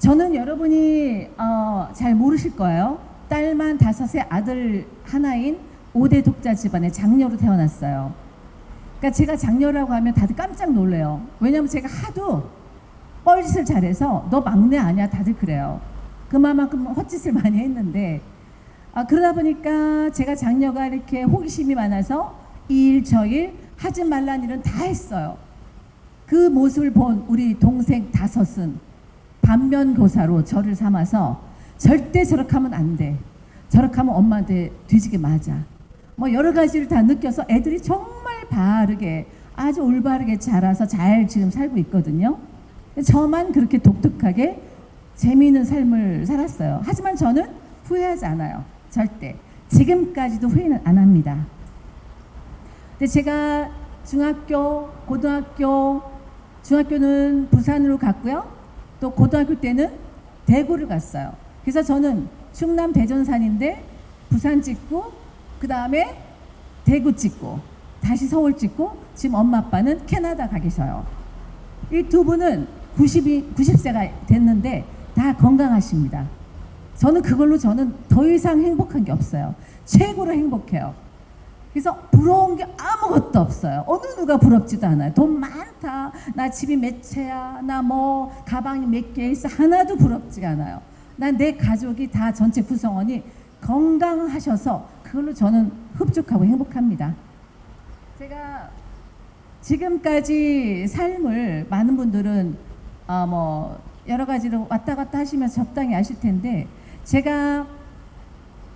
저는 여러분이 잘 모르실 거예요. 딸만 5에 아들 하나인 5대 독자 집안의 장녀로 태어났어요. 그러니까 제가 장녀라고 하면 다들 깜짝 놀래요. 왜냐면 제가 하도 뻘짓을 잘해서 너 막내 아니야 다들 그래요. 그만큼 헛짓을 많이 했는데 그러다 보니까 제가 장녀가 이렇게 호기심이 많아서 이 일 저 일 하지 말란 일은 다 했어요. 그 모습을 본 우리 동생 5은 반면교사로 저를 삼아서 절대 저렇게 하면 안 돼. 저렇게 하면 엄마한테 뒤지게 맞아. 뭐 여러 가지를 다 느껴서 애들이 정말 바르게 아주 올바르게 자라서 잘 지금 살고 있거든요. 저만 그렇게 독특하게 재미있는 삶을 살았어요. 하지만 저는 후회하지 않아요. 절대. 지금까지도 후회는 안 합니다. 근데 제가 중학교, 고등학교, 중학교는 부산으로 갔고요. 또 고등학교 때는 대구를 갔어요. 그래서 저는 충남 대전산인데 부산 찍고 그 다음에 대구 찍고 다시 서울 찍고 지금 엄마 아빠는 캐나다 가 계셔요. 이 두 분은 90세가 됐는데 다 건강하십니다. 저는 그걸로 저는 더 이상 행복한 게 없어요. 최고로 행복해요. 그래서 부러운 게 아무것도 없어요. 어느 누가 부럽지도 않아요. 돈 많다, 나 집이 몇 채야, 나 뭐 가방이 몇 개 있어, 하나도 부럽지가 않아요. 난 내 가족이 다 전체 구성원이 건강하셔서 그걸로 저는 흡족하고 행복합니다. 제가 지금까지 삶을 많은 분들은 뭐 여러 가지로 왔다 갔다 하시면서 적당히 아실 텐데, 제가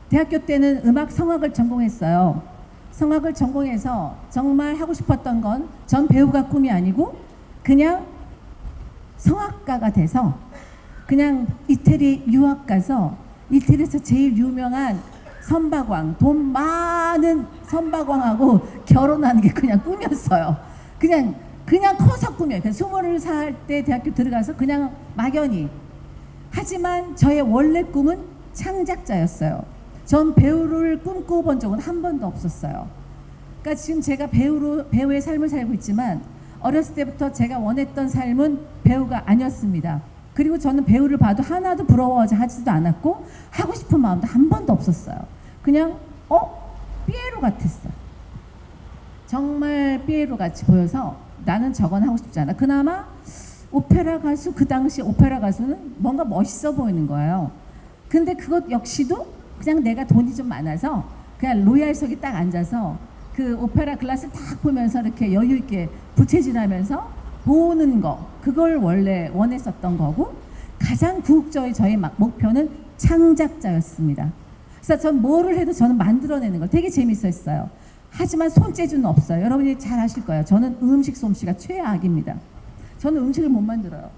대학교 때는 음악 성악을 전공했어요. 성악을 전공해서 정말 하고 싶었던 건 전 배우가 꿈이 아니고 그냥 성악가가 돼서 그냥 이태리 유학 가서 이태리에서 제일 유명한 선박왕, 돈 많은 선박왕하고 결혼하는 게 그냥 꿈이었어요. 그냥 커서 꿈이에요. 20살 때 대학교 들어가서 그냥 막연히. 하지만 저의 원래 꿈은 창작자였어요. 전 배우를 꿈꿔본 적은 한 번도 없었어요. 그러니까 지금 제가 배우의 삶을 살고 있지만 어렸을 때부터 제가 원했던 삶은 배우가 아니었습니다. 그리고 저는 배우를 봐도 하나도 부러워하지도 않았고 하고 싶은 마음도 한 번도 없었어요. 그냥 피에로 같았어. 정말 피에로 같이 보여서 나는 저건 하고 싶지 않아. 그나마 오페라 가수, 그 당시 오페라 가수는 뭔가 멋있어 보이는 거예요. 근데 그것 역시도 그냥 내가 돈이 좀 많아서 그냥 로얄석에 딱 앉아서 그 오페라 글라스를 딱 보면서 이렇게 여유 있게 부채질하면서 보는 거, 그걸 원래 원했었던 거고, 가장 궁극적인 저의 목표는 창작자였습니다. 그래서 전 뭐를 해도 저는 만들어내는 걸 되게 재밌었어요. 하지만 손재주는 없어요. 여러분이 잘 아실 거예요. 저는 음식 솜씨가 최악입니다. 저는 음식을 못 만들어요.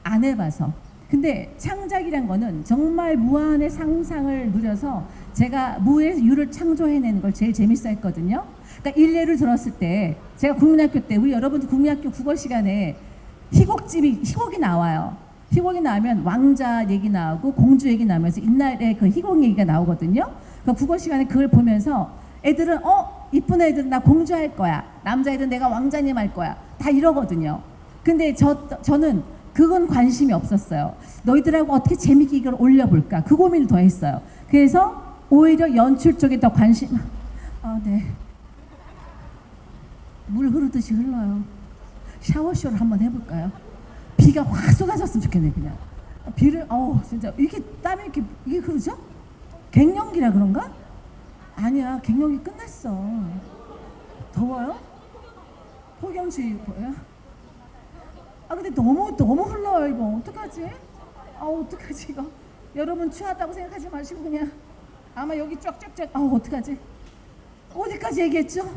안 해봐서. 근데 창작이란 거는 정말 무한의 상상을 누려서 제가 무의 유를 창조해내는 걸 제일 재밌어 했거든요. 그러니까 일례를 들었을 때 제가 국민학교 때, 우리 여러분들 국민학교 국어 시간에 희곡이 나와요. 희곡이 나오면 왕자 얘기 나오고 공주 얘기 나오면서 옛날에 그 희곡 얘기가 나오거든요. 그 국어 시간에 그걸 보면서 애들은 이쁜 애들은 나 공주 할 거야, 남자애들은 내가 왕자님 할 거야, 다 이러거든요. 근데 저는 그건 관심이 없었어요. 너희들하고 어떻게 재밌게 이걸 올려볼까, 그 고민을 더 했어요. 그래서 오히려 연출 쪽에 더 관심. 네. 물 흐르듯이 흘러요. 샤워쇼를 한번 해볼까요? 비가 확 쏟아졌으면 좋겠네. 그냥 비를 진짜 이게 땀이 이게 흐르죠? 갱년기라 그런가? 아니야, 갱년기 끝났어. 더워요? 폭염주의보야? 근데 너무 흘러요. 이거 어떡하지? 어떡하지 이거? 여러분 취하다고 생각하지 마시고 그냥 아마 여기 쫙쫙쫙. 어떡하지? 어디까지 얘기했죠?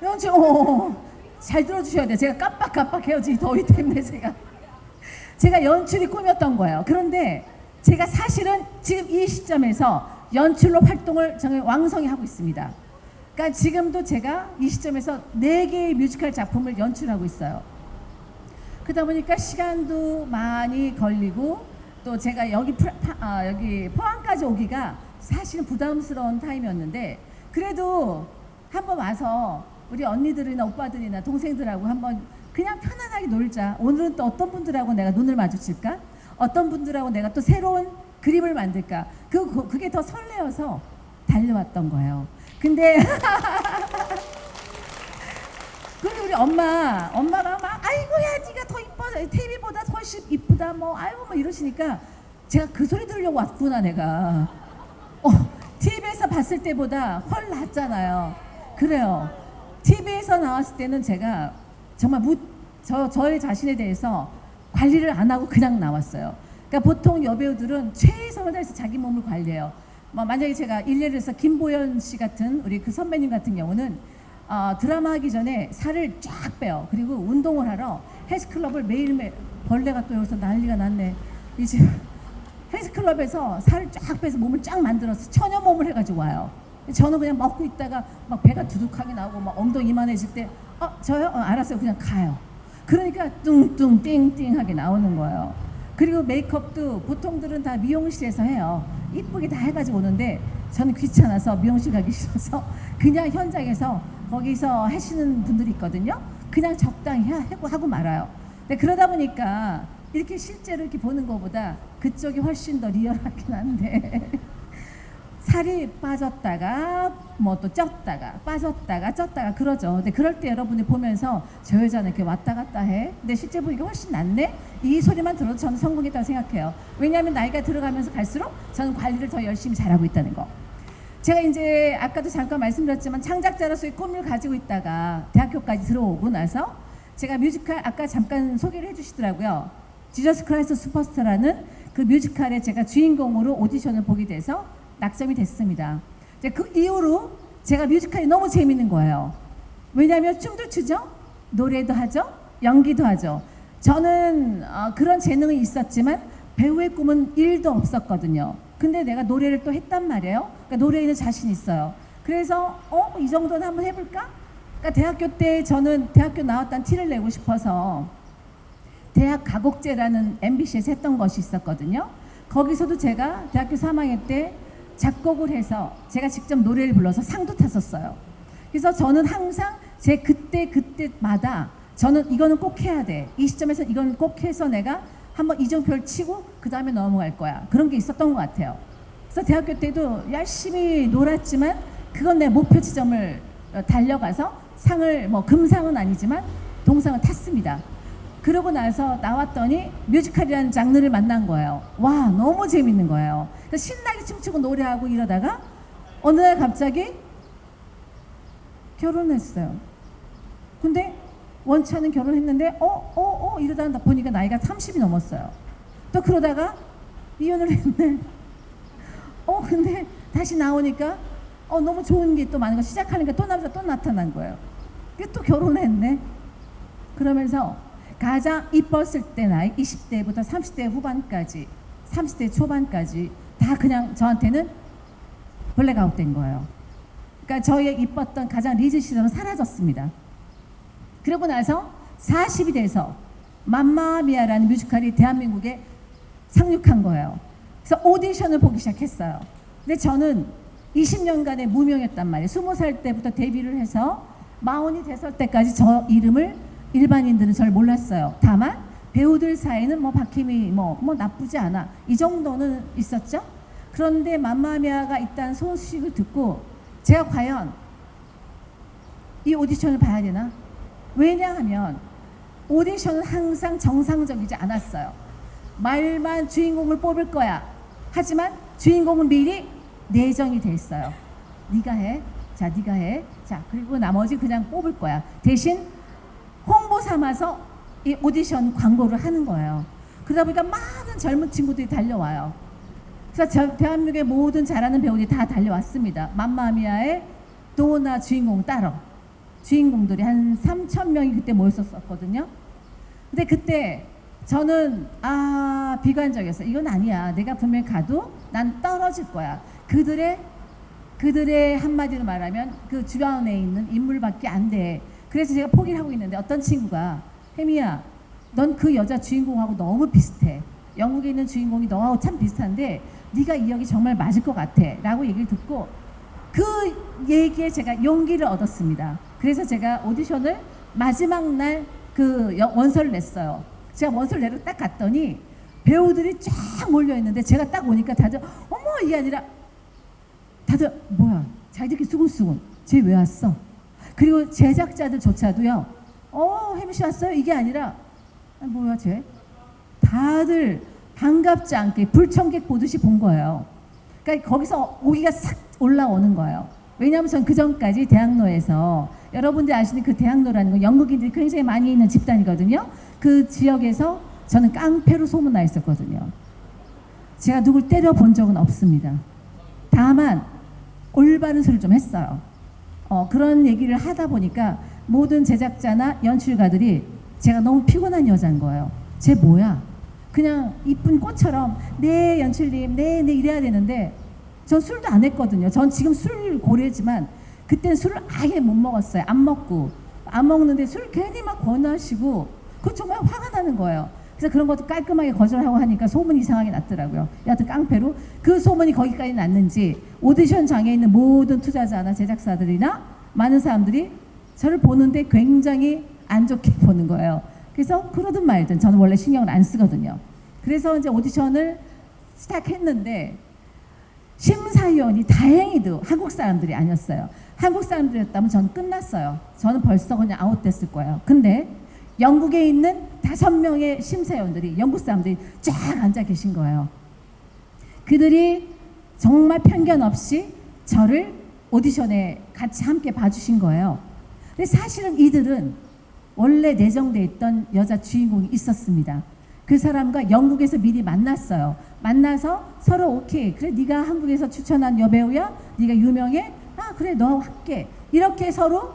연출 잘 들어주셔야 돼요. 제가 깜빡깜빡해요. 지금 더위 때문에 제가 연출이 꿈이었던 거예요. 그런데 제가 사실은 지금 이 시점에서 연출로 활동을 정말 왕성히 하고 있습니다. 그러니까 지금도 제가 이 시점에서 4개의 뮤지컬 작품을 연출하고 있어요. 그러다 보니까 시간도 많이 걸리고, 또 제가 여기 포항까지 오기가 사실은 부담스러운 타임이었는데, 그래도 한번 와서 우리 언니들이나 오빠들이나 동생들하고 한번 그냥 편안하게 놀자. 오늘은 또 어떤 분들하고 내가 눈을 마주칠까? 어떤 분들하고 내가 또 새로운 그림을 만들까? 그게 더 설레어서 달려왔던 거예요. 근데 근데 우리 엄마가 막 아이고야 네가 더 이뻐 TV보다 훨씬 이쁘다 뭐 아이고 뭐 이러시니까 제가 그 소리 들으려고 왔구나 내가. TV에서 봤을 때보다 훨 낫잖아요. 그래요. TV에서 나왔을 때는 제가 정말 저의 자신에 대해서 관리를 안 하고 그냥 나왔어요. 그러니까 보통 여배우들은 최선을 다해서 자기 몸을 관리해요. 만약에 제가 일례를 해서 김보연 씨 같은 우리 그 선배님 같은 경우는 드라마 하기 전에 살을 쫙 빼요. 그리고 운동을 하러 헬스클럽을 매일매일 벌레가 또 여기서 난리가 났네. 이제 헬스클럽에서 살을 쫙 빼서 몸을 쫙 만들어서 천여 몸을 해가지고 와요. 저는 그냥 먹고 있다가 막 배가 두둑하게 나오고 막 엉덩이 이만해질 때 저요? 알았어요. 그냥 가요. 그러니까 뚱뚱 띵띵하게 나오는 거예요. 그리고 메이크업도 보통들은 다 미용실에서 해요. 이쁘게 다 해가지고 오는데 저는 귀찮아서 미용실 가기 싫어서 그냥 현장에서 거기서 하시는 분들이 있거든요. 그냥 적당히 하고 말아요. 근데 그러다 보니까 이렇게 실제로 이렇게 보는 것보다 그쪽이 훨씬 더 리얼하긴 한데 살이 빠졌다가 뭐 또 쪘다가 빠졌다가 쪘다가 그러죠. 근데 그럴 때 여러분이 보면서 저 여자는 이렇게 왔다 갔다 해. 근데 실제 보니까 훨씬 낫네. 이 소리만 들어도 저는 성공했다고 생각해요. 왜냐하면 나이가 들어가면서 갈수록 저는 관리를 더 열심히 잘하고 있다는 거. 제가 이제 아까도 잠깐 말씀드렸지만 창작자로서의 꿈을 가지고 있다가 대학교까지 들어오고 나서 제가 뮤지컬 아까 잠깐 소개를 해주시더라고요. 지저스 크라이스트 슈퍼스타라는 그 뮤지컬에 제가 주인공으로 오디션을 보게 돼서 낙점이 됐습니다. 그 이후로 제가 뮤지컬이 너무 재밌는 거예요. 왜냐하면 춤도 추죠, 노래도 하죠, 연기도 하죠. 저는 그런 재능이 있었지만 배우의 꿈은 1도 없었거든요. 근데 내가 노래를 또 했단 말이에요. 그러니까 노래에는 자신 있어요. 그래서 이 정도는 한번 해볼까? 그러니까 대학교 때 저는 대학교 나왔다는 티를 내고 싶어서 대학 가곡제라는 MBC에서 했던 것이 있었거든요. 거기서도 제가 대학교 3학년 때 작곡을 해서 제가 직접 노래를 불러서 상도 탔었어요. 그래서 저는 항상 제 그때마다 저는 이거는 꼭 해야 돼. 이 시점에서 이건 꼭 해서 내가 한번 이정표를 치고 그 다음에 넘어갈 거야. 그런 게 있었던 것 같아요. 그래서 대학교 때도 열심히 놀았지만 그건 내 목표 지점을 달려가서 상을 금상은 아니지만 동상을 탔습니다. 그러고 나서 나왔더니 뮤지컬이라는 장르를 만난 거예요. 와, 너무 재밌는 거예요. 신나게 춤추고 노래하고 이러다가 어느 날 갑자기 결혼했어요. 근데 원치않은 결혼했는데 이러다가 보니까 나이가 30이 넘었어요. 또 그러다가 이혼을 했네. 근데 다시 나오니까 너무 좋은 게 또 많은 거 시작하니까 또 남자 또 나타난 거예요. 또 결혼했네. 그러면서 가장 이뻤을 때 나이 20대부터 30대 후반까지 30대 초반까지 다 그냥 저한테는 블랙아웃 된 거예요. 그러니까 저의 이뻤던 가장 리즈 시절은 사라졌습니다. 그러고 나서 40이 돼서 맘마미아라는 뮤지컬이 대한민국에 상륙한 거예요. 그래서 오디션을 보기 시작했어요. 근데 저는 20년간의 무명이었단 말이에요. 20살 때부터 데뷔를 해서 40이 됐을 때까지 저 이름을 일반인들은 잘 몰랐어요. 다만 배우들 사이는 박혜미 나쁘지 않아 이 정도는 있었죠. 그런데 맘마미아가 있다는 소식을 듣고 제가 과연 이 오디션을 봐야 되나? 왜냐하면 오디션은 항상 정상적이지 않았어요. 말만 주인공을 뽑을 거야. 하지만 주인공은 미리 내정이 돼 있어요. 네가 해. 자, 네가 해. 자, 그리고 나머지 그냥 뽑을 거야. 대신 홍보 삼아서 이 오디션 광고를 하는 거예요. 그러다 보니까 많은 젊은 친구들이 달려와요. 그래서 대한민국의 모든 잘하는 배우들이 다 달려왔습니다. 맘마미아의 도나 주인공 따러 주인공들이 한 3,000명이 그때 모였었거든요. 근데 그때 저는 비관적이었어요. 이건 아니야. 내가 분명히 가도 난 떨어질 거야. 그들의 한마디로 말하면 그 주변에 있는 인물밖에 안 돼. 그래서 제가 포기를 하고 있는데 어떤 친구가 혜미야, 넌 그 여자 주인공하고 너무 비슷해. 영국에 있는 주인공이 너하고 참 비슷한데 네가 이 역이 정말 맞을 것 같아 라고 얘기를 듣고 그 얘기에 제가 용기를 얻었습니다. 그래서 제가 오디션을 마지막 날 그 원서를 냈어요. 제가 원서를 내러 딱 갔더니 배우들이 쫙 몰려 있는데 제가 딱 오니까 다들 어머 이게 아니라 다들 뭐야 자기들끼리 수근수근 쟤 왜 왔어? 그리고 제작자들조차도요 혜미 씨 왔어요? 이게 아니라 뭐야 쟤? 다들 반갑지 않게 불청객 보듯이 본 거예요. 그러니까 거기서 오기가 싹 올라오는 거예요. 왜냐하면 전 그 전까지 대학로에서 여러분들 아시는 그 대학로라는 건 영국인들이 굉장히 많이 있는 집단이거든요. 그 지역에서 저는 깡패로 소문나 있었거든요. 제가 누굴 때려본 적은 없습니다. 다만 올바른 소리를 좀 했어요. 그런 얘기를 하다 보니까 모든 제작자나 연출가들이 제가 너무 피곤한 여자인 거예요. 쟤 뭐야? 그냥 이쁜 꽃처럼 네 연출님 네 이래야 되는데 전 술도 안 했거든요. 전 지금 술 고래지만 그때는 술을 아예 못 먹었어요. 안 먹는데 술 괜히 막 권하시고 그거 정말 화가 나는 거예요. 그래서 그런 것도 깔끔하게 거절하고 하니까 소문이 이상하게 났더라고요. 여하튼 깡패로 그 소문이 거기까지 났는지 오디션장에 있는 모든 투자자나 제작사들이나 많은 사람들이 저를 보는데 굉장히 안 좋게 보는 거예요. 그래서 그러든 말든 저는 원래 신경을 안 쓰거든요. 그래서 이제 오디션을 시작했는데 심사위원이 다행히도 한국 사람들이 아니었어요. 한국 사람들이었다면 저는 끝났어요. 저는 벌써 그냥 아웃됐을 거예요. 근데 영국에 있는 5명의 심사위원들이 영국 사람들이 쫙 앉아 계신 거예요. 그들이 정말 편견 없이 저를 오디션에 같이 함께 봐주신 거예요. 근데 사실은 이들은 원래 내정돼 있던 여자 주인공이 있었습니다. 그 사람과 영국에서 미리 만났어요. 만나서 서로 오케이 그래 네가 한국에서 추천한 여배우야 네가 유명해 그래 너 할게 이렇게 서로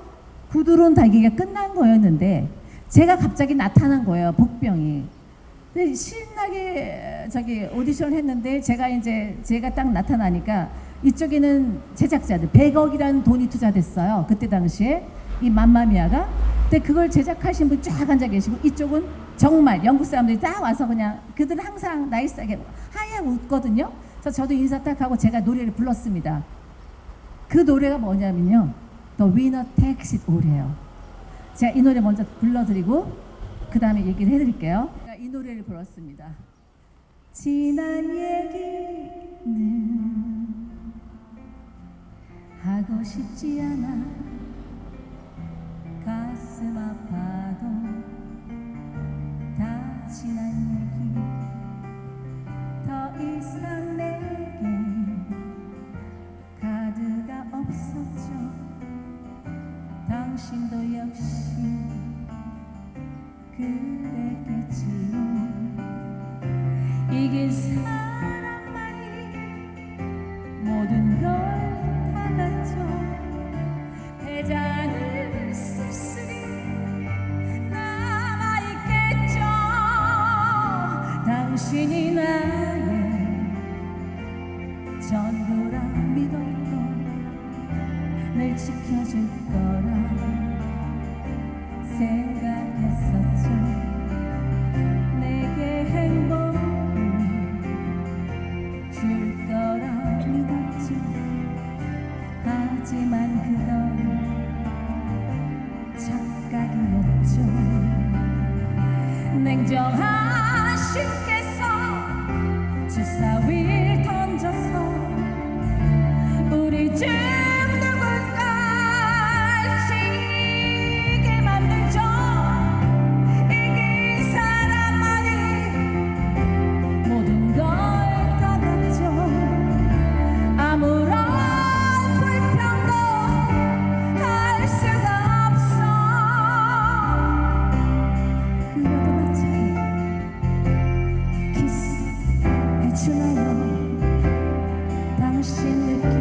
구두론 달기가 끝난 거였는데 제가 갑자기 나타난 거예요. 복병이. 근데 신나게 저기 오디션을 했는데 제가 딱 나타나니까 이쪽에는 제작자들 100억이라는 돈이 투자됐어요. 그때 당시에 이 맘마미아가. 근데 그걸 제작하신 분 쫙 앉아 계시고 이쪽은 정말 영국 사람들이 딱 와서 그냥 그들은 항상 나이스하게 하얗게 웃거든요. 그래서 저도 인사 딱 하고 제가 노래를 불렀습니다. 그 노래가 뭐냐면요. The Winner Takes It All이에요. 제가 이 노래 먼저 불러드리고 그 다음에 얘기를 해드릴게요. 이 노래를 불렀습니다. 지난 얘기는 하고 싶지 않아 가슴 아파도 다 지난 얘기 더 이상 내겐 카드가 없었죠. 당신도 역시 그랬겠지요. 이긴 사람만이 모든 걸 다 갖죠. 패자는 쓸쓸히 남아있겠죠. 당신이 나의 전부라 믿었고 늘 지켜줄 거라 생각했었죠. 내게 행복을 줄 거라 믿었죠. 하지만 그건 착각이었죠. 냉정한 신께서 주사위를 던져서 우리 중 당신 느낌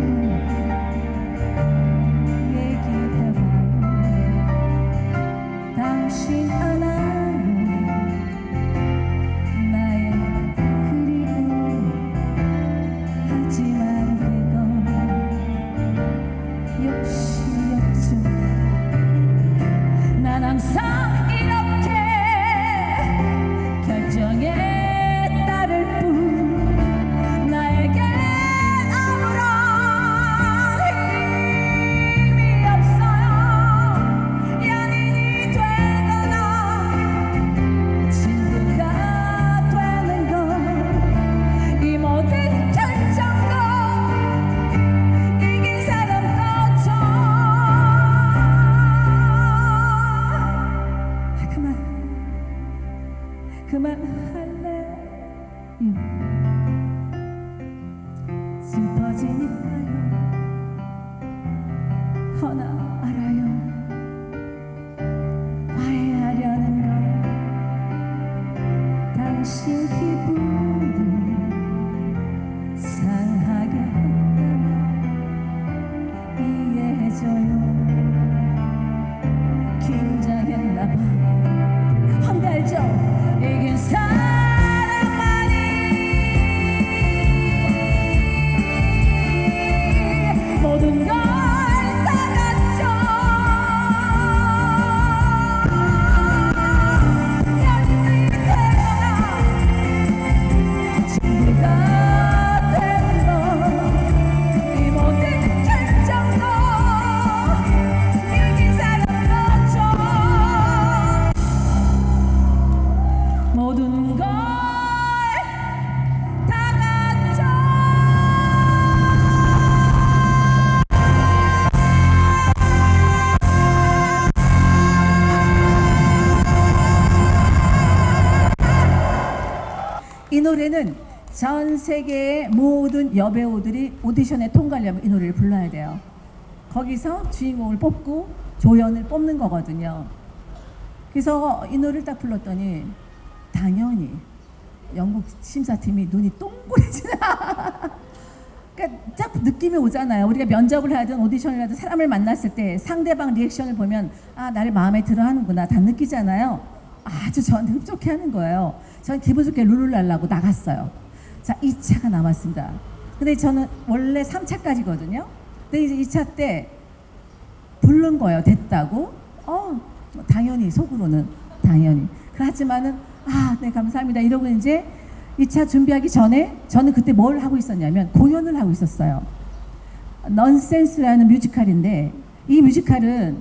그만할래 슬퍼지니까요 허나 알아요 화해하려는 건 당신 기분을 상하게 했다면 이해해줘요 긴장했나봐 황달죠 이긴 사람만이 모든 걸 따랐죠 연인이 되거나 친구가 되는 건 이 모든 결정도 이긴 사람이었죠 모든 걸 다 갔죠 이 노래는 전 세계의 모든 여배우들이 오디션에 통과하려면 이 노래를 불러야 돼요. 거기서 주인공을 뽑고 조연을 뽑는 거거든요. 그래서 이 노래를 딱 불렀더니 당연히 영국 심사팀이 눈이 동그래지나 그러니까 딱 느낌이 오잖아요. 우리가 면접을 하든 오디션을 하든 사람을 만났을 때 상대방 리액션을 보면 아 나를 마음에 들어 하는구나 다 느끼잖아요. 아주 저한테 흡족해 하는 거예요. 저는 기분 좋게 룰루랄라고 나갔어요. 자 2차가 남았습니다. 근데 저는 원래 3차까지거든요. 근데 이제 2차 때 부른 거예요. 됐다고. 당연히 속으로는 당연히. 하지만은 네 감사합니다 이러고 이제 2차 준비하기 전에 저는 그때 뭘 하고 있었냐면 공연을 하고 있었어요. 넌센스라는 뮤지컬인데 이 뮤지컬은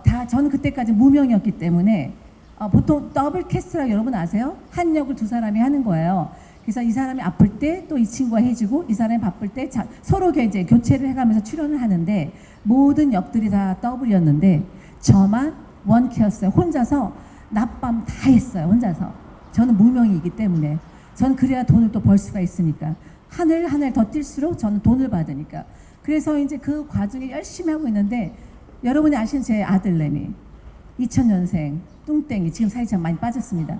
다 저는 그때까지 무명이었기 때문에 보통 더블 캐스트라고 여러분 아세요? 한 역을 두 사람이 하는 거예요. 그래서 이 사람이 아플 때 또 이 친구가 해주고 이 사람이 바쁠 때 서로 이제 교체를 해가면서 출연을 하는데 모든 역들이 다 더블이었는데 저만 원키였어요. 혼자서 낮밤 다 했어요. 혼자서. 저는 무명이기 때문에 저는 그래야 돈을 또 벌 수가 있으니까 하늘 더 뛸수록 저는 돈을 받으니까 그래서 이제 그 과정에 열심히 하고 있는데 여러분이 아시는 제 아들내미 2000년생 뚱땡이 지금 살이 참 많이 빠졌습니다.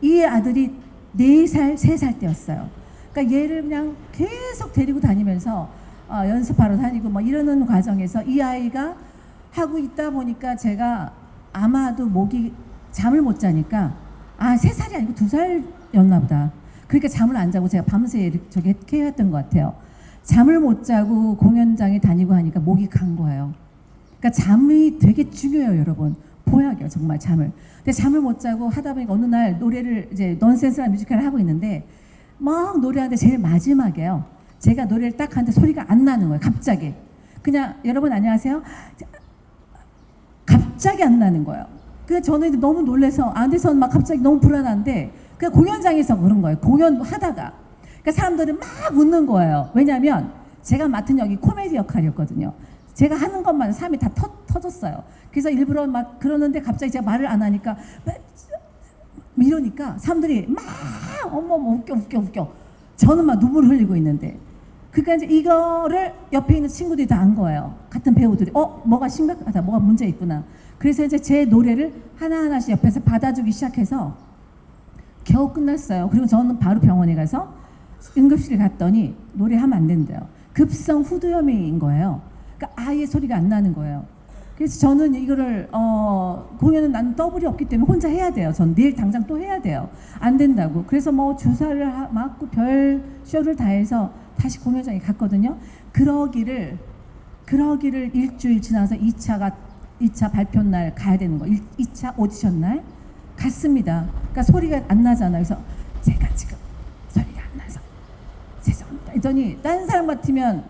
이 아들이 4살 3살 때였어요. 그러니까 얘를 그냥 계속 데리고 다니면서 연습하러 다니고 뭐 이러는 과정에서 이 아이가 하고 있다 보니까 제가 아마도 목이 잠을 못 자니까 3살이 아니고 2살이었나 보다. 그러니까 잠을 안 자고 제가 밤새 저기 해왔던 것 같아요. 잠을 못 자고 공연장에 다니고 하니까 목이 간 거예요. 그러니까 잠이 되게 중요해요, 여러분. 보약이에요, 정말 잠을. 근데 잠을 못 자고 하다 보니까 어느 날 노래를 이제 넌센스라는 뮤지컬을 하고 있는데 막 노래하는데 제일 마지막에요. 제가 노래를 딱 하는데 소리가 안 나는 거예요, 갑자기. 그냥 여러분 안녕하세요. 갑자기 안 나는 거예요. 그래서 저는 너무 놀라서 안에서 막 갑자기 너무 불안한데 그냥 공연장에서 그런 거예요. 공연하다가. 그러니까 사람들은 막 웃는 거예요. 왜냐하면 제가 맡은 역이 코미디 역할이었거든요. 제가 하는 것만 사람이 다 터졌어요. 그래서 일부러 막 그러는데 갑자기 제가 말을 안 하니까 이러니까 사람들이 막 어머 웃겨. 저는 막 눈물을 흘리고 있는데 그러니까 이제 이거를 옆에 있는 친구들이 다 안 거예요. 같은 배우들이 뭐가 심각하다, 뭐가 문제 있구나. 그래서 이제 제 노래를 하나하나씩 옆에서 받아주기 시작해서 겨우 끝났어요. 그리고 저는 바로 병원에 가서 응급실에 갔더니 노래하면 안 된대요. 급성 후두염인 거예요. 그러니까 아예 소리가 안 나는 거예요. 그래서 저는 이거를 공연은 난 더블이 없기 때문에 혼자 해야 돼요. 전 내일 당장 또 해야 돼요. 안 된다고. 그래서 뭐 주사를 맞고 별 쇼를 다 해서 다시 공연장에 갔거든요. 그러기를 일주일 지나서 2차 발표 날 가야 되는 거. 2차 오디션 날 갔습니다. 그러니까 소리가 안 나잖아요. 그래서 제가 지금 소리가 안 나서 죄송합니다. 했더니 다른 사람 같으면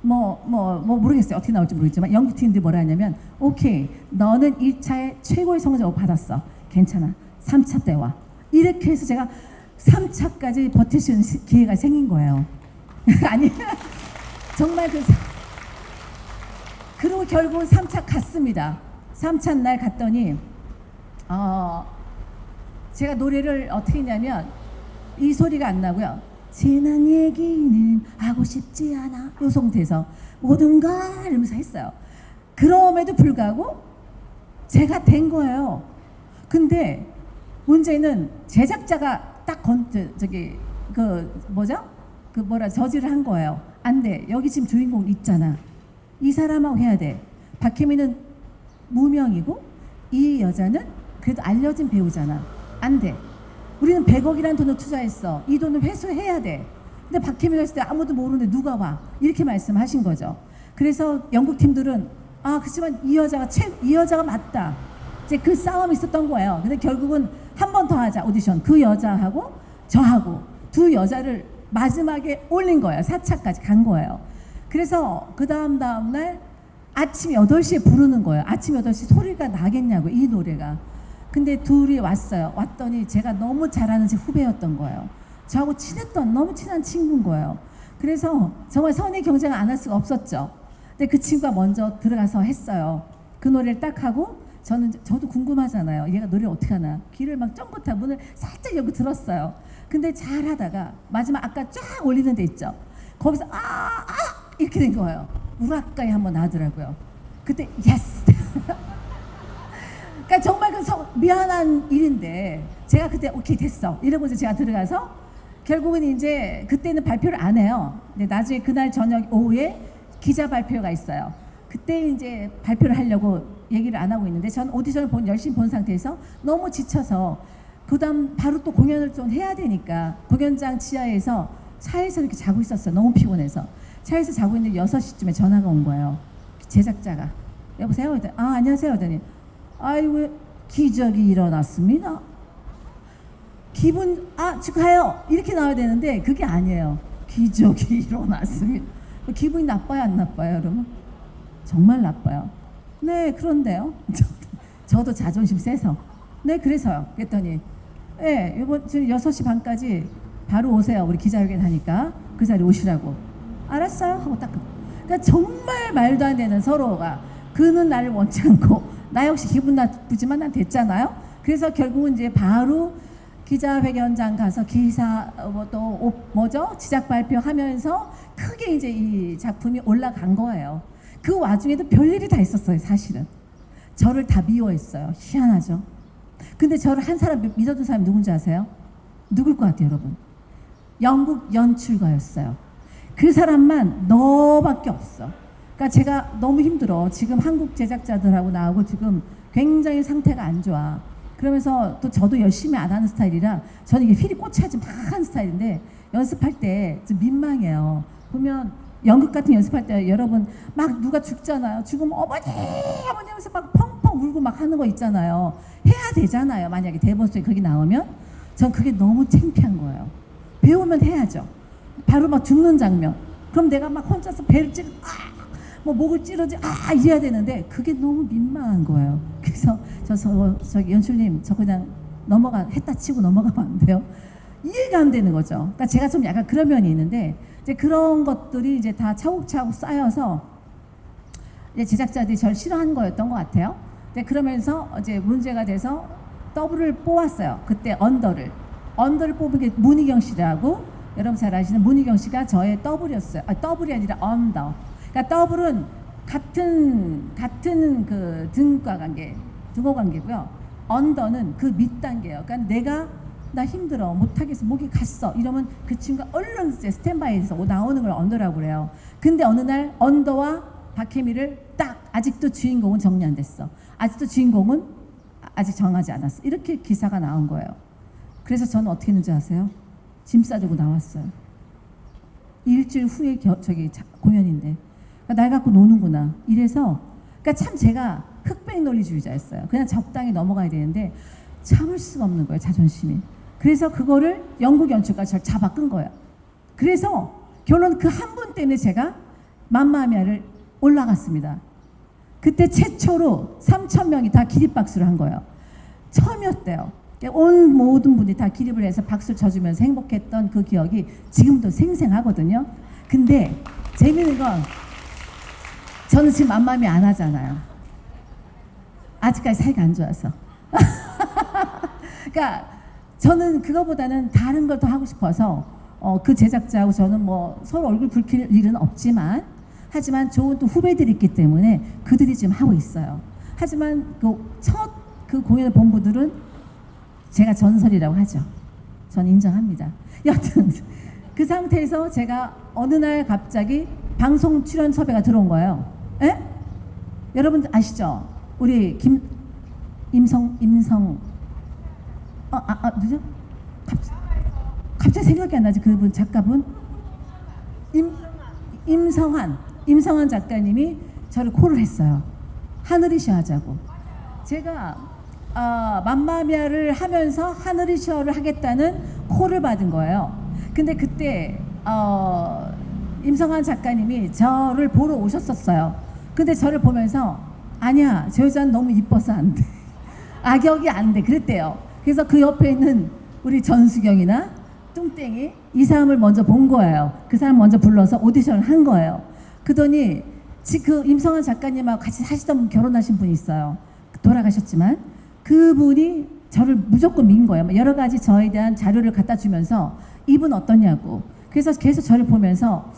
모르겠어요. 어떻게 나올지 모르겠지만 연구팀들이 뭐라 하냐면 오케이 너는 1차에 최고의 성적을 받았어. 괜찮아. 3차 때 와. 이렇게 해서 제가 3차까지 버틸 수 있는 기회가 생긴 거예요. 아니 정말 그리고 결국은 3차 갔습니다. 3차 날 갔더니 제가 노래를 어떻게 했냐면 이 소리가 안 나고요. 지난 얘기는 하고 싶지 않아. 요 상태에서 모든 걸 이러면서 했어요. 그럼에도 불구하고 제가 된 거예요. 근데 문제는 제작자가 딱 저기 그 뭐죠? 그 뭐라 저지를 한 거예요. 안 돼. 여기 지금 주인공 있잖아. 이 사람하고 해야 돼. 박혜민은 무명이고 이 여자는 그래도 알려진 배우잖아. 안 돼. 우리는 100억이라는 돈을 투자했어. 이 돈을 회수해야 돼. 근데 박혜민이 했을 때 아무도 모르는데 누가 와? 이렇게 말씀하신 거죠. 그래서 영국 팀들은 그렇지만 이 여자가 맞다. 이제 그 싸움이 있었던 거예요. 근데 결국은 한 번 더 하자 오디션. 그 여자하고 저하고 두 여자를 마지막에 올린 거예요. 4차까지 간 거예요. 그래서 그 다음날 아침 8시에 부르는 거예요. 아침 8시 소리가 나겠냐고 이 노래가. 근데 둘이 왔어요. 왔더니 제가 너무 잘하는 제 후배였던 거예요. 저하고 너무 친한 친구인 거예요. 그래서 정말 선의 경쟁을 안 할 수가 없었죠. 근데 그 친구가 먼저 들어가서 했어요. 그 노래를 딱 하고 저도 궁금하잖아요. 얘가 노래를 어떻게 하나. 귀를 막 쫑긋하고 문을 살짝 열고 들었어요. 근데 잘 하다가 마지막 아까 쫙 올리는 데 있죠. 거기서 이렇게 된 거예요. 우라카이 한번 나더라고요. 그때 예스. 그러니까 정말 미안한 일인데 제가 그때 오케이 됐어 이러고 이제 제가 들어가서 결국은 이제 그때는 발표를 안 해요. 근데 나중에 그날 저녁 오후에 기자 발표가 있어요. 그때 이제 발표를 하려고 얘기를 안 하고 있는데 전 오디션을 열심히 본 상태에서 너무 지쳐서 그다음 바로 또 공연을 좀 해야 되니까 공연장 지하에서 차에서 이렇게 자고 있었어요. 너무 피곤해서 차에서 자고 있는데 6시쯤에 전화가 온 거예요. 제작자가 여보세요? 안녕하세요. 그랬더니 아이고 기적이 일어났습니다. 기분 축하해요 이렇게 나와야 되는데 그게 아니에요. 기적이 일어났습니다. 기분이 나빠요 안 나빠요 여러분? 정말 나빠요. 네 그런데요. 저도 자존심 세서 네 그래서요. 그랬더니 네 이번 지금 6시 반까지 바로 오세요. 우리 기자회견 하니까 그 자리에 오시라고. 알았어요 하고 딱. 그러니까 정말 말도 안 되는 서로가 그는 나를 원치 않고 나 역시 기분 나쁘지만 난 됐잖아요. 그래서 결국은 이제 바로 기자회견장 가서 기사 지작 발표하면서 크게 이제 이 작품이 올라간 거예요. 그 와중에도 별일이 다 있었어요. 사실은 저를 다 미워했어요. 희한하죠. 근데 저를 한 사람 믿어준 사람이 누군지 아세요? 누굴 것 같아요 여러분? 영국 연출가였어요. 그 사람만 너밖에 없어. 그러니까 제가 너무 힘들어. 지금 한국 제작자들하고 나하고 지금 굉장히 상태가 안 좋아. 그러면서 또 저도 열심히 안 하는 스타일이라 저는 이게 휠이 꽂혀야지 막 하는 스타일인데 연습할 때 좀 민망해요. 보면 연극 같은 연습할 때 여러분 막 누가 죽잖아요. 죽으면 어머니 하면서 막 펑펑 울고 막 하는 거 있잖아요. 해야 되잖아요. 만약에 대본 속에 그게 나오면 전 그게 너무 창피한 거예요. 배우면 해야죠. 바로 막 죽는 장면. 그럼 내가 막 혼자서 배를 목을 찌르지 이래야 되는데 그게 너무 민망한 거예요. 그래서 저기 연출님 저 그냥 했다 치고 넘어가면 안 돼요. 이해가 안 되는 거죠. 그러니까 제가 좀 약간 그런 면이 있는데 이제 그런 것들이 이제 다 차곡차곡 쌓여서 이제 제작자들이 절 싫어하는 거였던 것 같아요. 근데 그러면서 이제 문제가 돼서 더블을 뽑았어요. 그때 언더를 뽑은 게 문희경 씨라고 여러분 잘 아시는 문희경 씨가 저의 더블이었어요. 더블이 아니라 언더. 그러니까 더블은 같은 그 등호 관계고요. 언더는 그 밑단계예요. 그러니까 나 힘들어 못하겠어 목이 갔어 이러면 그 친구가 얼른 이제 스탠바이에서 나오는 걸 언더라고 그래요. 근데 어느 날 언더와 박혜미를 딱 아직도 주인공은 정리 안 됐어. 아직도 주인공은 아직 정하지 않았어. 이렇게 기사가 나온 거예요. 그래서 저는 어떻게 했는지 아세요? 짐 싸들고 나왔어요. 일주일 후에 공연인데 날 갖고 노는구나. 이래서 그러니까 참 제가 흑백 논리주의자였어요. 그냥 적당히 넘어가야 되는데 참을 수가 없는 거예요. 자존심이. 그래서 그거를 영국 연출가 저를 잡아 끈 거예요. 그래서 결론 그 한 분 때문에 제가 맘마미아를 올라갔습니다. 그때 최초로 3,000명이 다 기립박수를 한 거예요. 처음이었대요. 온 모든 분이 다 기립을 해서 박수를 쳐주면서 행복했던 그 기억이 지금도 생생하거든요. 근데 재미있는 건 저는 지금 맘마미 안 하잖아요. 아직까지 사이가 안 좋아서. 그러니까 저는 그거보다는 다른 걸 더 하고 싶어서 그 제작자하고 저는 뭐 서로 얼굴 붉힐 일은 없지만 하지만 좋은 또 후배들이 있기 때문에 그들이 지금 하고 있어요. 하지만 그 공연을 본 분들은 제가 전설이라고 하죠. 전 인정합니다. 여튼 그 상태에서 제가 어느 날 갑자기 방송 출연 섭외가 들어온 거예요. 에? 여러분 아시죠? 우리 임성 누구죠? 갑자기 생각이 안 나지. 그분 작가분 임성한 작가님이 저를 콜을 했어요. 하늘이셔 하자고. 제가 맘마미아를 하면서 하늘이셔를 하겠다는 콜을 받은 거예요. 근데 그때 임성한 작가님이 저를 보러 오셨었어요. 근데 저를 보면서 아니야, 저 여자는 너무 이뻐서 안 돼. 악역이 안 돼. 그랬대요. 그래서 그 옆에 있는 우리 전수경이나 뚱땡이 이 사람을 먼저 본 거예요. 그 사람 먼저 불러서 오디션을 한 거예요. 그러더니 그 임성한 작가님하고 같이 사시던 분, 결혼하신 분이 있어요. 돌아가셨지만 그분이 저를 무조건 민 거예요. 여러 가지 저에 대한 자료를 갖다 주면서 이분 어떠냐고. 그래서 계속 저를 보면서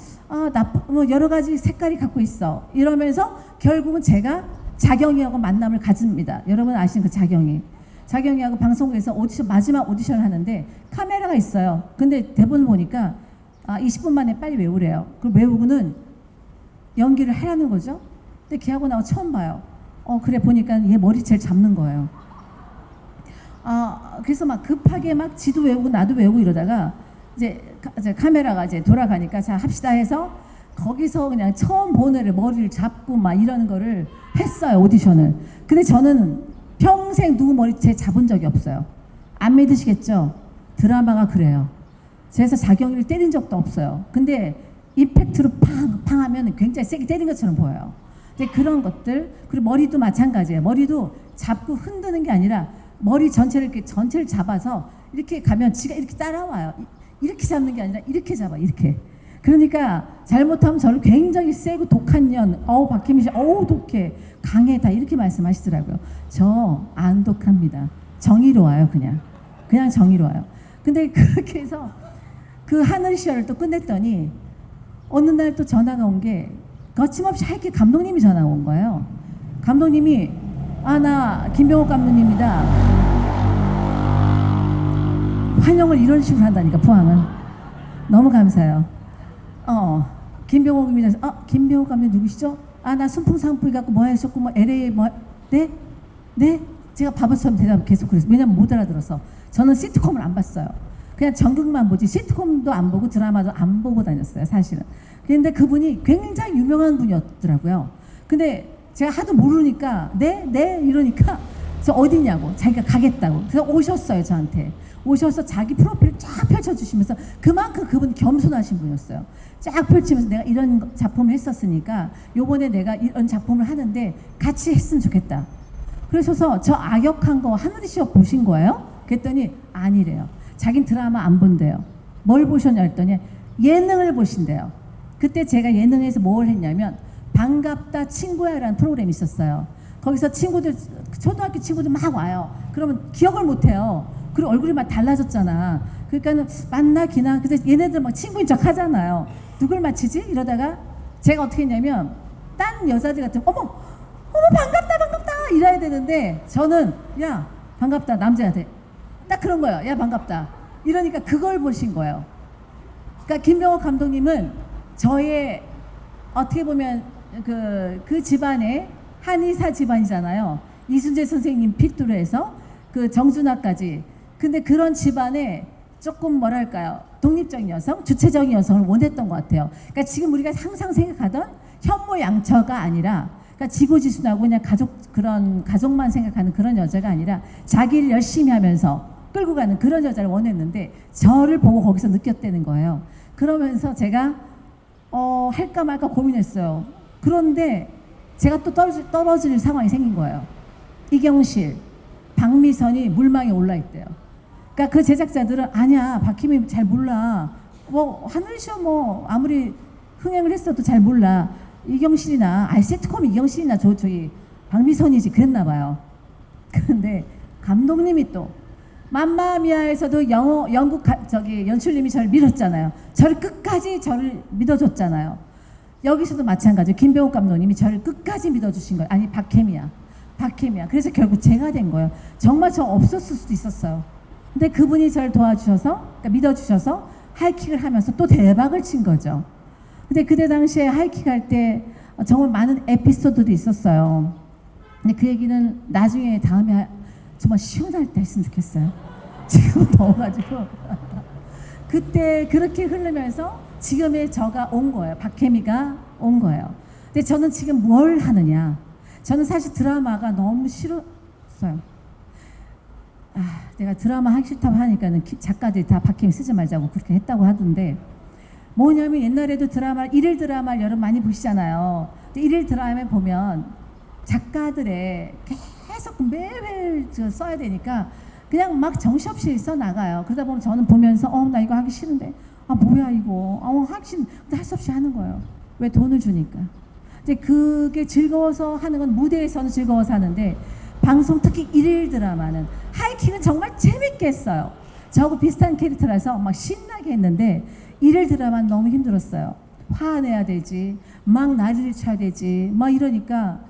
뭐 여러 가지 색깔이 갖고 있어 이러면서 결국은 제가 자경이하고 만남을 가집니다. 여러분 아시는 그 자경이하고 방송국에서 마지막 오디션을 하는데 카메라가 있어요. 근데 대본을 보니까 20분 만에 빨리 외우래요. 그럼 외우고는 연기를 하라는 거죠. 근데 걔하고 나하고 처음 봐요. 그래 보니까 얘 머리채를 잡는 거예요. 그래서 막 급하게 막 지도 외우고 나도 외우고 이러다가 이제 카메라가 이제 돌아가니까 자 합시다 해서 거기서 그냥 처음 본 애를 머리를 잡고 막 이러는 거를 했어요. 오디션을. 근데 저는 평생 누구 머리채 잡은 적이 없어요. 안 믿으시겠죠? 드라마가 그래요. 그래서 자경이를 때린 적도 없어요. 근데 임팩트로 팡 하면 굉장히 세게 때린 것처럼 보여요. 근데 그런 것들, 그리고 머리도 마찬가지예요. 머리도 잡고 흔드는 게 아니라 머리 전체를 잡아서 이렇게 가면 지가 이렇게 따라와요. 이렇게 잡는 게 아니라 이렇게 잡아, 이렇게. 그러니까 잘못하면 저를 굉장히 세고 독한 년, 박혜민 씨, 독해, 강해, 다 이렇게 말씀하시더라고요. 저 안 독합니다. 정의로워요, 그냥 정의로워요. 근데 그렇게 해서 그 하늘 시절을 또 끝냈더니 어느 날 또 전화가 온 게 거침없이 하이키 감독님이 전화가 온 거예요. 감독님이 나 김병옥 감독님이다. 환영을 이런 식으로 한다니까, 포항은. 너무 감사해요. 김병옥입니다. 김병옥 감독님 누구시죠? 나 순풍산부인 갖고 뭐 하셨고 뭐 LA 뭐 네? 제가 바보처럼 대답 계속 그랬어요. 왜냐면 못 알아들어서. 저는 시트콤을 안 봤어요. 그냥 전극만 보지 시트콤도 안 보고 드라마도 안 보고 다녔어요, 사실은. 그런데 그분이 굉장히 유명한 분이었더라고요. 근데 제가 하도 모르니까 네 이러니까 저 어디냐고, 자기가 가겠다고. 그래서 오셨어요, 저한테. 오셔서 자기 프로필을 쫙 펼쳐주시면서 그만큼 그분 겸손하신 분이었어요. 쫙 펼치면서 내가 이런 작품을 했었으니까 요번에 내가 이런 작품을 하는데 같이 했으면 좋겠다. 그러셔서 저 악역한 거 하늘이 씨어 보신 거예요? 그랬더니 아니래요. 자긴 드라마 안 본대요. 뭘 보셨냐 했더니 예능을 보신대요. 그때 제가 예능에서 뭘 했냐면 반갑다 친구야 라는 프로그램이 있었어요. 거기서 친구들, 초등학교 친구들 막 와요. 그러면 기억을 못 해요. 그리고 얼굴이 막 달라졌잖아. 그러니까는 만나 기나. 그래서 얘네들 막 친구인 척 하잖아요. 누굴 맞히지? 이러다가 제가 어떻게 했냐면 딴 여자들 같은 어머 반갑다 이래야 되는데 저는 야 반갑다 남자한테 딱 그런 거예요. 야 반갑다 이러니까 그걸 보신 거예요. 그러니까 김병옥 감독님은 저의 어떻게 보면 그 집안의 한의사 집안이잖아요. 이순재 선생님 핏두로 해서 그 정준하까지. 근데 그런 집안에 조금 뭐랄까요, 독립적인 여성, 주체적인 여성을 원했던 것 같아요. 그러니까 지금 우리가 항상 생각하던 현모양처가 아니라, 그러니까 지고지순하고 그냥 그런 가족만 생각하는 그런 여자가 아니라 자기를 열심히 하면서 끌고 가는 그런 여자를 원했는데 저를 보고 거기서 느꼈다는 거예요. 그러면서 제가 할까 말까 고민했어요. 그런데 제가 또 떨어질 상황이 생긴 거예요. 이경실, 박미선이 물망에 올라 있대요. 그러니까 그 제작자들은 아니야, 박희미 잘 몰라. 뭐 하늘시어 뭐 아무리 흥행을 했어도 잘 몰라. 이경실이나 시트콤 이경실이나 저기 박미선이지 그랬나 봐요. 그런데 감독님이 또 맘마미아에서도 영국 저기 연출님이 저를 믿었잖아요. 저를 끝까지 저를 믿어줬잖아요. 여기서도 마찬가지. 김병욱 감독님이 저를 끝까지 믿어주신 거예요. 아니 박혜미야. 그래서 결국 제가 된 거예요. 정말 저 없었을 수도 있었어요. 근데 그분이 저를 도와주셔서, 그러니까 믿어주셔서 하이킥을 하면서 또 대박을 친 거죠. 근데 그때 당시에 하이킥 할 때 정말 많은 에피소드도 있었어요. 근데 그 얘기는 나중에 다음에 정말 시원할 때 했으면 좋겠어요. 지금 더워가지고. 그때 그렇게 흐르면서 지금의 저가 온 거예요. 박혜미가 온 거예요. 근데 저는 지금 뭘 하느냐. 저는 사실 드라마가 너무 싫었어요. 내가 드라마 하기 싫다고 하니까는 작가들이 다 박혜미 쓰지 말자고 그렇게 했다고 하던데, 뭐냐면 옛날에도 일일 드라마를 여러분 많이 보시잖아요. 근데 일일 드라마에 보면 작가들의 계속 매일 써야 되니까 그냥 막 정신없이 써 나가요. 그러다 보면 저는 보면서 나 이거 하기 싫은데, 뭐야 이거, 하기 싫은데 할 수 없이 하는 거예요. 왜? 돈을 주니까. 근데 그게 즐거워서 하는 건 무대에서는 즐거워서 하는데, 방송 특히 일일 드라마는 하이킥은 정말 재밌게 했어요. 저하고 비슷한 캐릭터라서 막 신나게 했는데, 일일 드라마는 너무 힘들었어요. 화내야 되지, 막 난리를 쳐야 되지, 막 이러니까.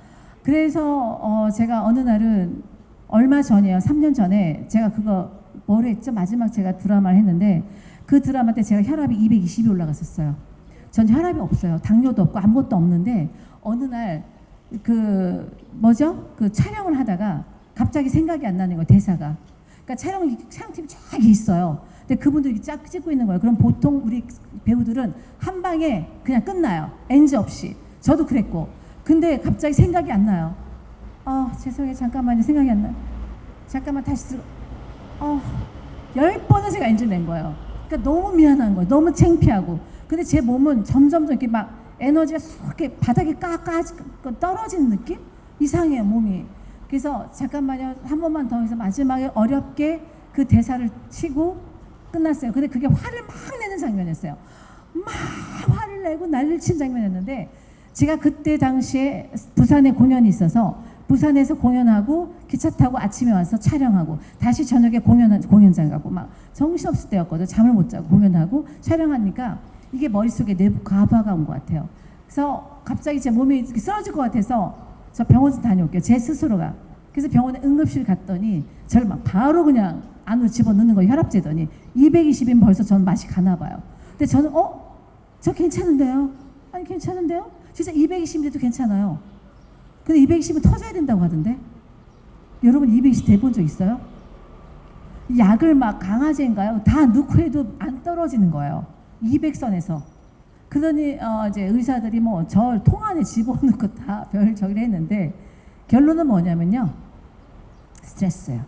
그래서 제가 어느 날은 얼마 전이에요. 3년 전에 제가 그거 뭘 했죠? 마지막 제가 드라마를 했는데, 그 드라마 때 제가 혈압이 220이 올라갔었어요. 전 혈압이 없어요. 당뇨도 없고 아무것도 없는데, 어느 날 그 촬영을 하다가 갑자기 생각이 안 나는 거예요. 대사가. 그러니까 촬영팀이 쫙 있어요. 근데 그분들이 쫙 찍고 있는 거예요. 그럼 보통 우리 배우들은 한 방에 그냥 끝나요. NG 없이. 저도 그랬고. 근데 갑자기 생각이 안 나요. 죄송해요. 잠깐만요. 생각이 안 나요. 잠깐만 다시 들어. 10번을 제가 NG 낸 거예요. 그러니까 너무 미안한 거예요. 너무 창피하고. 근데 제 몸은 점점 이렇게 막 에너지가 쑥 이렇게 바닥에 떨어지는 느낌? 이상해요, 몸이. 그래서 잠깐만요. 한 번만 더 해서 마지막에 어렵게 그 대사를 치고 끝났어요. 근데 그게 화를 막 내는 장면이었어요. 막 화를 내고 난리를 친 장면이었는데, 제가 그때 당시에 부산에 공연이 있어서 부산에서 공연하고 기차 타고 아침에 와서 촬영하고 다시 저녁에 공연장 가고 막 정신없을 때였거든요. 잠을 못 자고 공연하고 촬영하니까 이게 머릿속에 내부 가바가 온 것 같아요. 그래서 갑자기 제 몸이 이렇게 쓰러질 것 같아서 저 병원 좀 다녀올게요. 제 스스로가. 그래서 병원에 응급실 갔더니 저를 막 바로 그냥 안으로 집어넣는 거예요. 혈압 재더니 220이면 벌써 전 맛이 가나 봐요. 근데 저는 저 괜찮은데요? 아니 괜찮은데요? 진짜 220인데도 괜찮아요. 근데 220은 터져야 된다고 하던데? 여러분 220 대본 적 있어요? 약을 막 강화제인가요? 다 넣고 해도 안 떨어지는 거예요. 200선에서. 그러더니 이제 의사들이 뭐 저 통 안에 집어넣고 다 별 저기를 했는데, 결론은 뭐냐면요. 스트레스예요.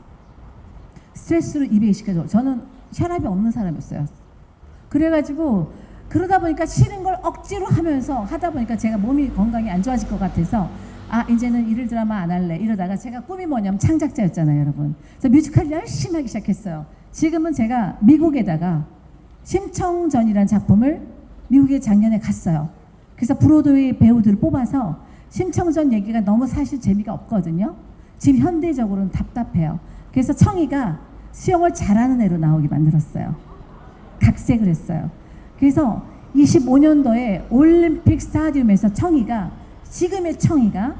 스트레스로 220까지. 저는 혈압이 없는 사람이었어요. 그래가지고 그러다 보니까 싫은 걸 억지로 하면서 하다 보니까 제가 몸이 건강이 안 좋아질 것 같아서 이제는 일일 드라마 안 할래 이러다가, 제가 꿈이 뭐냐면 창작자였잖아요, 여러분. 그래서 뮤지컬 열심히 하기 시작했어요. 지금은 제가 미국에다가 심청전이라는 작품을 미국에 작년에 갔어요. 그래서 브로드웨이 배우들을 뽑아서, 심청전 얘기가 너무 사실 재미가 없거든요. 지금 현대적으로는 답답해요. 그래서 청이가 수영을 잘하는 애로 나오게 만들었어요. 각색을 했어요. 그래서 25년도에 올림픽 스타디움에서 지금의 청이가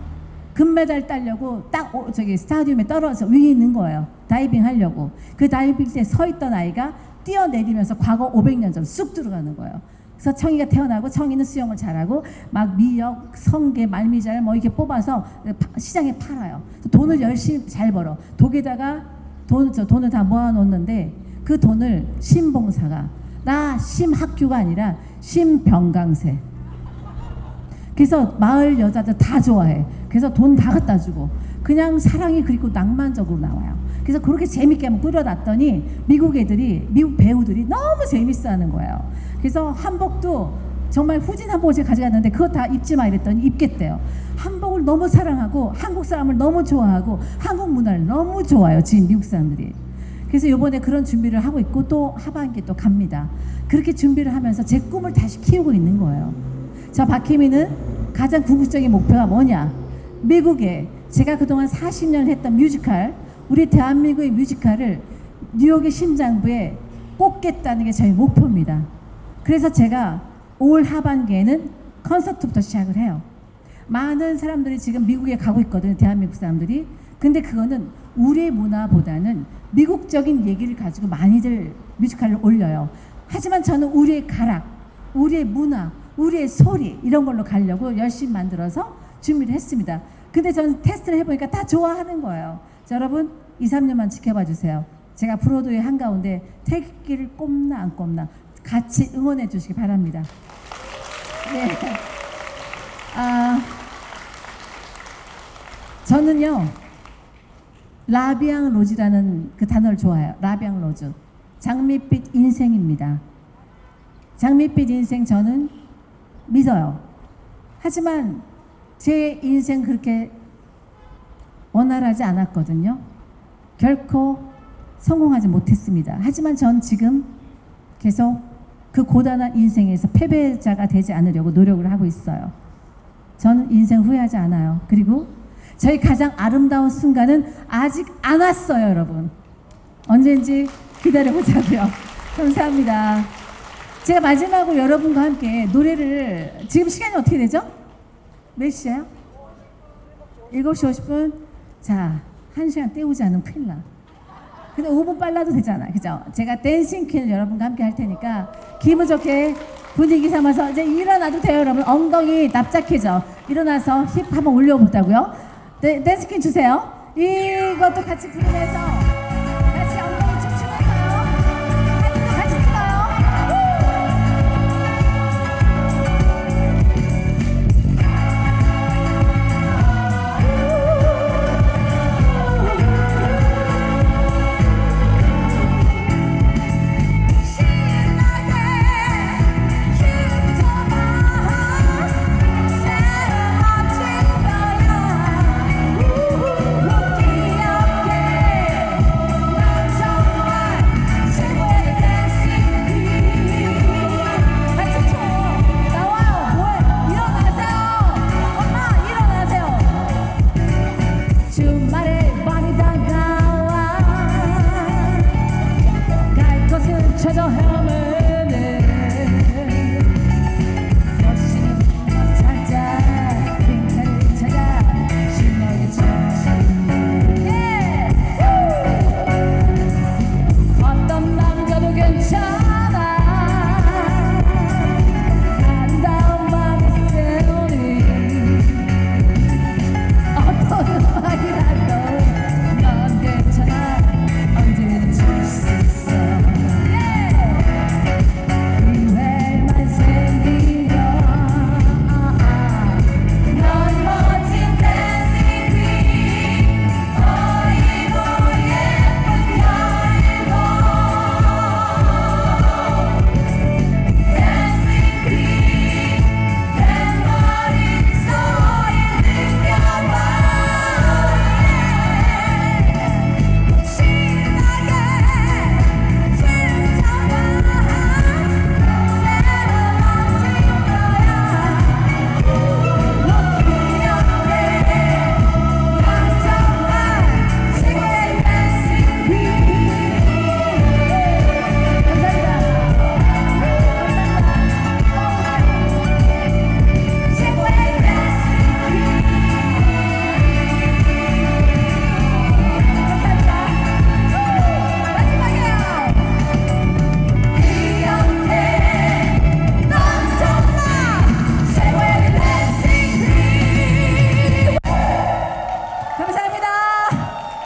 금메달 따려고 딱 스타디움에 떨어져 위에 있는 거예요. 다이빙 하려고. 그 다이빙 때 서 있던 아이가 뛰어내리면서 과거 500년 전 쑥 들어가는 거예요. 그래서 청이가 태어나고, 청이는 수영을 잘하고 막 미역, 성게, 말미잘 뭐 이렇게 뽑아서 시장에 팔아요. 돈을 열심히 잘 벌어. 독에다가 돈을 다 모아놓는데, 그 돈을 심봉사가, 나 심학규가 아니라 심병강세. 그래서 마을 여자들 다 좋아해. 그래서 돈 다 갖다 주고 그냥 사랑이 그리고 낭만적으로 나와요. 그래서 그렇게 재밌게 한번 꾸려놨더니 미국 배우들이 너무 재밌어하는 거예요. 그래서 한복도 정말 후진 한복을 제가 가져갔는데, 그거 다 입지 마 이랬더니 입겠대요. 한복을 너무 사랑하고 한국 사람을 너무 좋아하고 한국 문화를 너무 좋아해요, 지금 미국 사람들이. 그래서 이번에 그런 준비를 하고 있고, 또 하반기 또 갑니다. 그렇게 준비를 하면서 제 꿈을 다시 키우고 있는 거예요. 저 박혜미는 가장 궁극적인 목표가 뭐냐? 미국에 제가 그동안 40년 했던 뮤지컬, 우리 대한민국의 뮤지컬을 뉴욕의 심장부에 꽂겠다는 게 저희 목표입니다. 그래서 제가 올 하반기에는 콘서트부터 시작을 해요. 많은 사람들이 지금 미국에 가고 있거든요. 대한민국 사람들이. 근데 그거는 우리의 문화보다는 미국적인 얘기를 가지고 많이들 뮤지컬을 올려요. 하지만 저는 우리의 가락, 우리의 문화, 우리의 소리 이런 걸로 가려고 열심히 만들어서 준비를 했습니다. 근데 저는 테스트를 해보니까 다 좋아하는 거예요. 자, 여러분 2, 3년만 지켜봐 주세요. 제가 브로드웨이 한가운데 태극기를 꼽나 안 꼽나 같이 응원해 주시기 바랍니다. 네. 저는요 라비앙 로즈라는 그 단어를 좋아해요. 라비앙 로즈, 장밋빛 인생입니다. 장밋빛 인생 저는 믿어요. 하지만 제 인생 그렇게 원활하지 않았거든요. 결코 성공하지 못했습니다. 하지만 전 지금 계속 그 고단한 인생에서 패배자가 되지 않으려고 노력을 하고 있어요. 저는 인생 후회하지 않아요. 그리고 저희 가장 아름다운 순간은 아직 안 왔어요, 여러분. 언젠지 기다려보자고요. 감사합니다. 제가 마지막으로 여러분과 함께 노래를, 지금 시간이 어떻게 되죠? 몇 시에요? 7시 50분? 자, 1시간 때우지 않으면 큰일 나. 근데 5분 빨라도 되잖아. 그죠? 제가 댄싱 퀸을 여러분과 함께 할 테니까 기분 좋게 분위기 삼아서 이제 일어나도 돼요, 여러분. 엉덩이 납작해져. 일어나서 힙 한번 올려보자고요. 댄싱 퀸 주세요. 이것도 같이 부르면서